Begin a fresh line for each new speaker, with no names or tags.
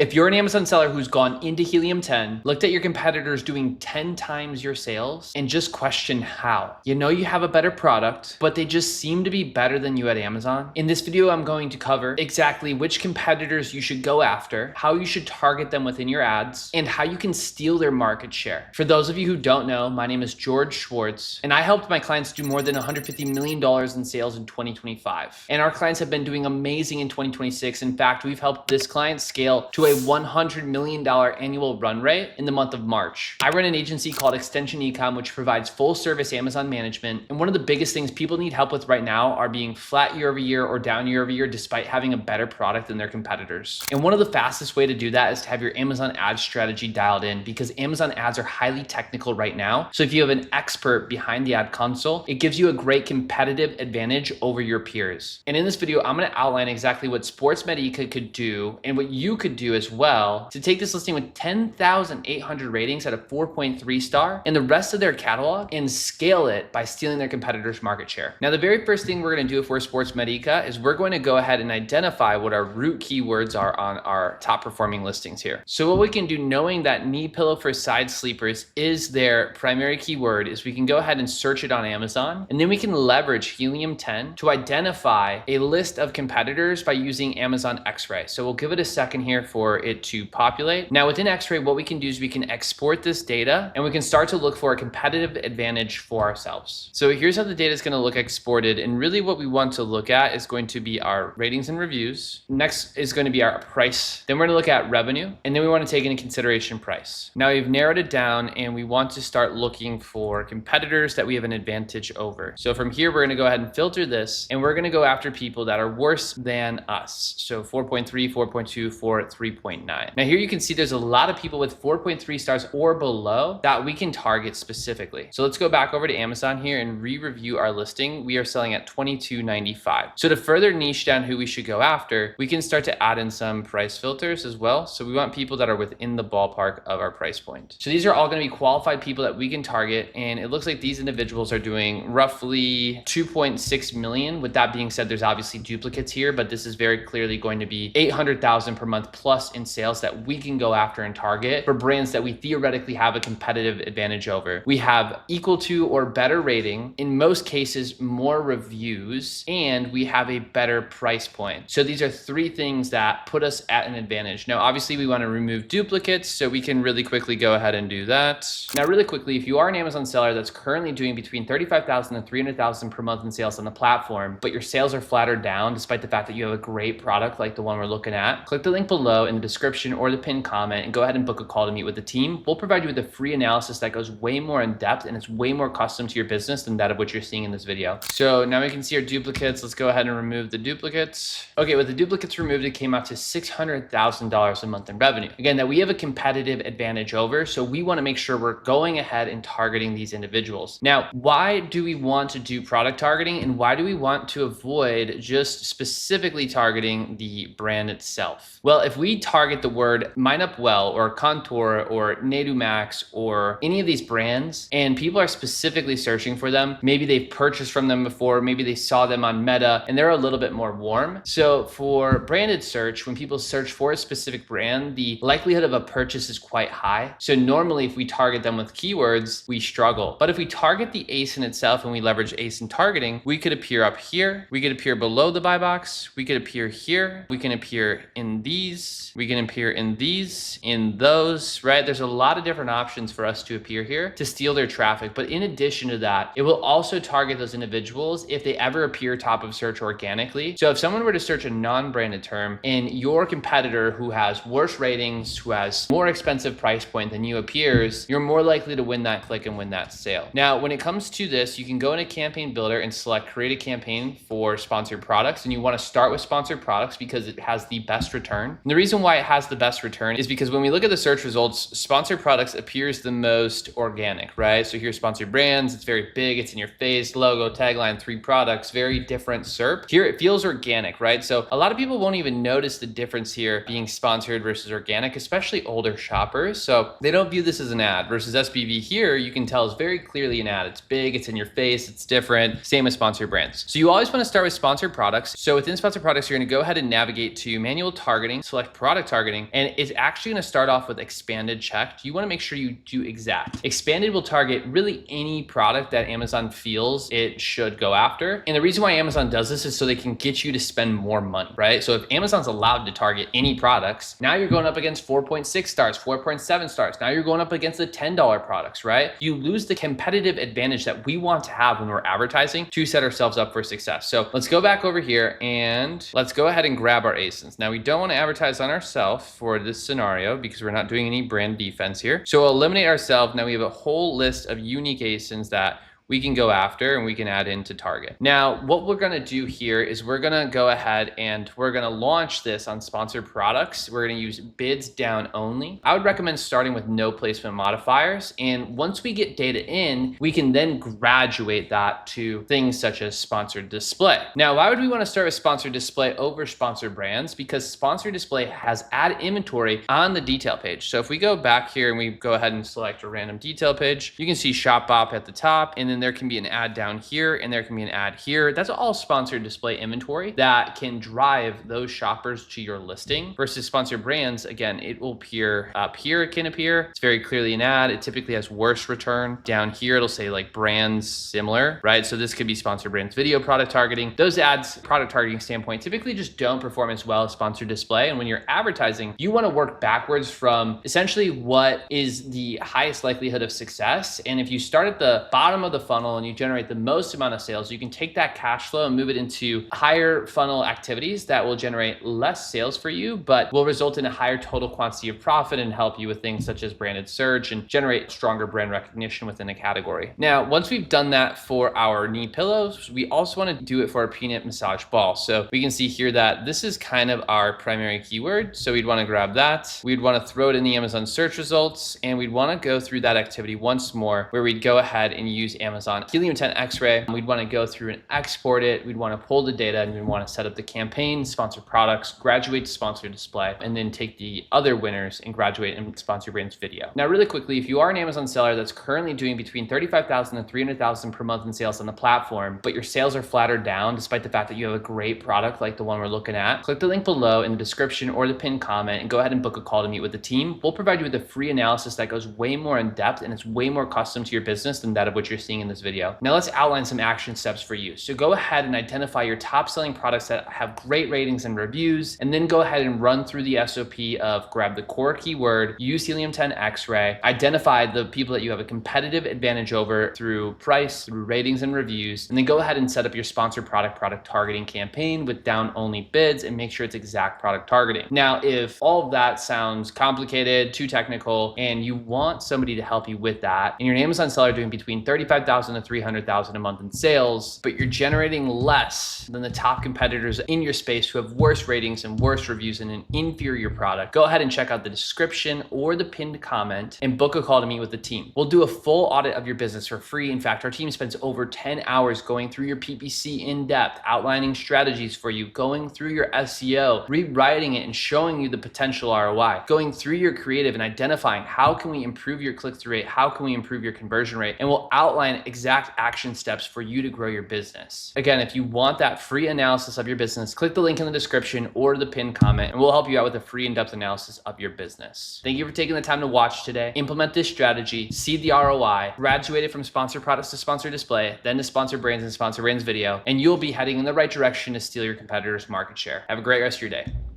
If you're an Amazon seller who's gone into Helium 10, looked at your competitors doing 10 times your sales, and just questioned how, you know you have a better product, but they just seem to be better than you at Amazon. In this video, I'm going to cover exactly which competitors you should go after, how you should target them within your ads, and how you can steal their market share. For those of you who don't know, my name is George Schwartz, and I helped my clients do more than $150 million in sales in 2025. And our clients have been doing amazing in 2026. In fact, we've helped this client scale to a $100 million annual run rate in the month of March. I run an agency called Extension Ecom, which provides full service Amazon management. And one of the biggest things people need help with right now are being flat year over year or down year over year, despite having a better product than their competitors. And one of the fastest way to do that is to have your Amazon ad strategy dialed in, because Amazon ads are highly technical right now. So if you have an expert behind the ad console, it gives you a great competitive advantage over your peers. And in this video, I'm going to outline exactly what Sports Medica could do and what you could do as well to take this listing with 10,800 ratings at a 4.3 star and the rest of their catalog and scale it by stealing their competitors' market share. Now, the very first thing we're going to do for Sports Medica is we're going to go ahead and identify what our root keywords are on our top performing listings here. So what we can do, knowing that knee pillow for side sleepers is their primary keyword, is we can go ahead and search it on Amazon, and then we can leverage Helium 10 to identify a list of competitors by using Amazon X-Ray. So we'll give it a second here for it to populate. Now within X-Ray, what we can do is we can export this data and we can start to look for a competitive advantage for ourselves. So here's how the data is going to look exported. And really what we want to look at is going to be our ratings and reviews. Next is going to be our price. Then we're going to look at revenue. And then we want to take into consideration price. Now we've narrowed it down and we want to start looking for competitors that we have an advantage over. So from here, we're going to go ahead and filter this, and we're going to go after people that are worse than us. So 4.3, 4.2, 4, 3.9. Now here you can see there's a lot of people with 4.3 stars or below that we can target specifically. So let's go back over to Amazon here and re-review our listing. We are selling at $22.95. So to further niche down who we should go after, we can start to add in some price filters as well. So we want people that are within the ballpark of our price point. So these are all going to be qualified people that we can target. And it looks like these individuals are doing roughly 2.6 million. With that being said, there's obviously duplicates here, but this is very clearly going to be 800,000 per month plus in sales that we can go after and target for brands that we theoretically have a competitive advantage over. We have equal to or better rating, in most cases more reviews, and we have a better price point. So these are three things that put us at an advantage. Now obviously we want to remove duplicates, so we can really quickly go ahead and do that. Now really quickly, if you are an Amazon seller that's currently doing between 35,000 and 300,000 per month in sales on the platform, but your sales are flattered down despite the fact that you have a great product like the one we're looking at, click the link below in the description or the pinned comment and go ahead and book a call to meet with the team. We'll provide you with a free analysis that goes way more in depth and it's way more custom to your business than that of what you're seeing in this video. So now we can see our duplicates. Let's go ahead and remove the duplicates. Okay, with the duplicates removed, it came out to $600,000 a month in revenue. Again, that we have a competitive advantage over, so we want to make sure we're going ahead and targeting these individuals. Now, why do we want to do product targeting and why do we want to avoid just specifically targeting the brand itself? Well, if we target the word Mine Up Well or Contour or Nadumax or any of these brands and people are specifically searching for them, maybe they've purchased from them before, maybe they saw them on Meta and they're a little bit more warm. So for branded search, when people search for a specific brand, the likelihood of a purchase is quite high. So normally if we target them with keywords, we struggle. But if we target the ASIN itself and we leverage ASIN targeting, we could appear up here, we could appear below the buy box, we could appear here, we can appear in these, we can appear in these, in those, right? There's a lot of different options for us to appear here to steal their traffic. But in addition to that, it will also target those individuals if they ever appear top of search organically. So if someone were to search a non-branded term and your competitor who has worse ratings, who has more expensive price point than you appears, you're more likely to win that click and win that sale. Now, when it comes to this, you can go into Campaign Builder and select create a campaign for sponsored products. And you want to start with sponsored products because it has the best return. And the reason why it has the best return is because when we look at the search results, sponsored products appears the most organic, right? So here's sponsored brands. It's very big. It's in your face, logo, tagline, 3 products, very different SERP. Here it feels organic, right? So a lot of people won't even notice the difference here being sponsored versus organic, especially older shoppers. So they don't view this as an ad versus SBV here. You can tell it's very clearly an ad. It's big, it's in your face, it's different. Same as sponsored brands. So you always want to start with sponsored products. So within sponsored products, you're going to go ahead and navigate to manual targeting, select product product targeting, and it's actually going to start off with expanded checked. You want to make sure you do exact. Expanded will target really any product that Amazon feels it should go after. And the reason why Amazon does this is so they can get you to spend more money, right? So if Amazon's allowed to target any products, now you're going up against 4.6 stars, 4.7 stars. Now you're going up against the $10 products, right? You lose the competitive advantage that we want to have when we're advertising to set ourselves up for success. So let's go back over here and let's go ahead and grab our ASINs. Now we don't want to advertise on ourselves for this scenario because we're not doing any brand defense here. So we'll eliminate ourselves. Now we have a whole list of unique ASINs that we can go after and we can add into target. Now, what we're gonna do here is we're gonna go ahead and we're gonna launch this on sponsored products. We're gonna use bids down only. I would recommend starting with no placement modifiers. And once we get data in, we can then graduate that to things such as sponsored display. Now, why would we wanna start with sponsored display over sponsored brands? Because sponsored display has ad inventory on the detail page. So if we go back here and we go ahead and select a random detail page, you can see Shopbop at the top, and then there can be an ad down here and there can be an ad here. That's all sponsored display inventory that can drive those shoppers to your listing. Versus sponsored brands, again, it will appear up here. It can appear. It's very clearly an ad. It typically has worse return. Down here, it'll say like brands similar, right? So this could be sponsored brands video product targeting. Those ads, product targeting standpoint, typically just don't perform as well as sponsored display. And when you're advertising, you want to work backwards from essentially what is the highest likelihood of success. And if you start at the bottom of the funnel and you generate the most amount of sales, you can take that cash flow and move it into higher funnel activities that will generate less sales for you, but will result in a higher total quantity of profit and help you with things such as branded search and generate stronger brand recognition within a category. Now, once we've done that for our knee pillows, we also want to do it for our peanut massage ball. So we can see here that this is kind of our primary keyword. So we'd want to grab that. We'd want to throw it in the Amazon search results, and we'd want to go through that activity once more where we'd go ahead and use Amazon Helium 10 X-Ray. We'd want to go through and export it. We'd want to pull the data and we'd want to set up the campaign, sponsored products, graduate to sponsored display, and then take the other winners and graduate in sponsored brands video. Now, really quickly, if you are an Amazon seller that's currently doing between 35,000 and 300,000 per month in sales on the platform, but your sales are flattered down despite the fact that you have a great product like the one we're looking at, click the link below in the description or the pinned comment and go ahead and book a call to meet with the team. We'll provide you with a free analysis that goes way more in depth and it's way more custom to your business than that of what you're seeing in this video. Now let's outline some action steps for you. So go ahead and identify your top selling products that have great ratings and reviews, and then go ahead and run through the SOP of grab the core keyword, use Helium 10 X-Ray, identify the people that you have a competitive advantage over through price, through ratings and reviews, and then go ahead and set up your sponsored product targeting campaign with down only bids and make sure it's exact product targeting. Now, if all of that sounds complicated, too technical, and you want somebody to help you with that, and you're an Amazon seller doing between 35,000 to 300,000 a month in sales, but you're generating less than the top competitors in your space who have worse ratings and worse reviews and an inferior product, go ahead and check out the description or the pinned comment and book a call to meet with the team. We'll do a full audit of your business for free. In fact, our team spends over 10 hours going through your PPC in depth, outlining strategies for you, going through your SEO, rewriting it and showing you the potential ROI, going through your creative and identifying how can we improve your click-through rate, how can we improve your conversion rate, and we'll outline exact action steps for you to grow your business. Again, if you want that free analysis of your business, click the link in the description or the pinned comment and we'll help you out with a free in-depth analysis of your business. Thank you for taking the time to watch today. Implement this strategy, see the ROI, graduate it from sponsored products to sponsored display, then to sponsored brands and sponsored brands video, and you'll be heading in the right direction to steal your competitors' market share. Have a great rest of your day.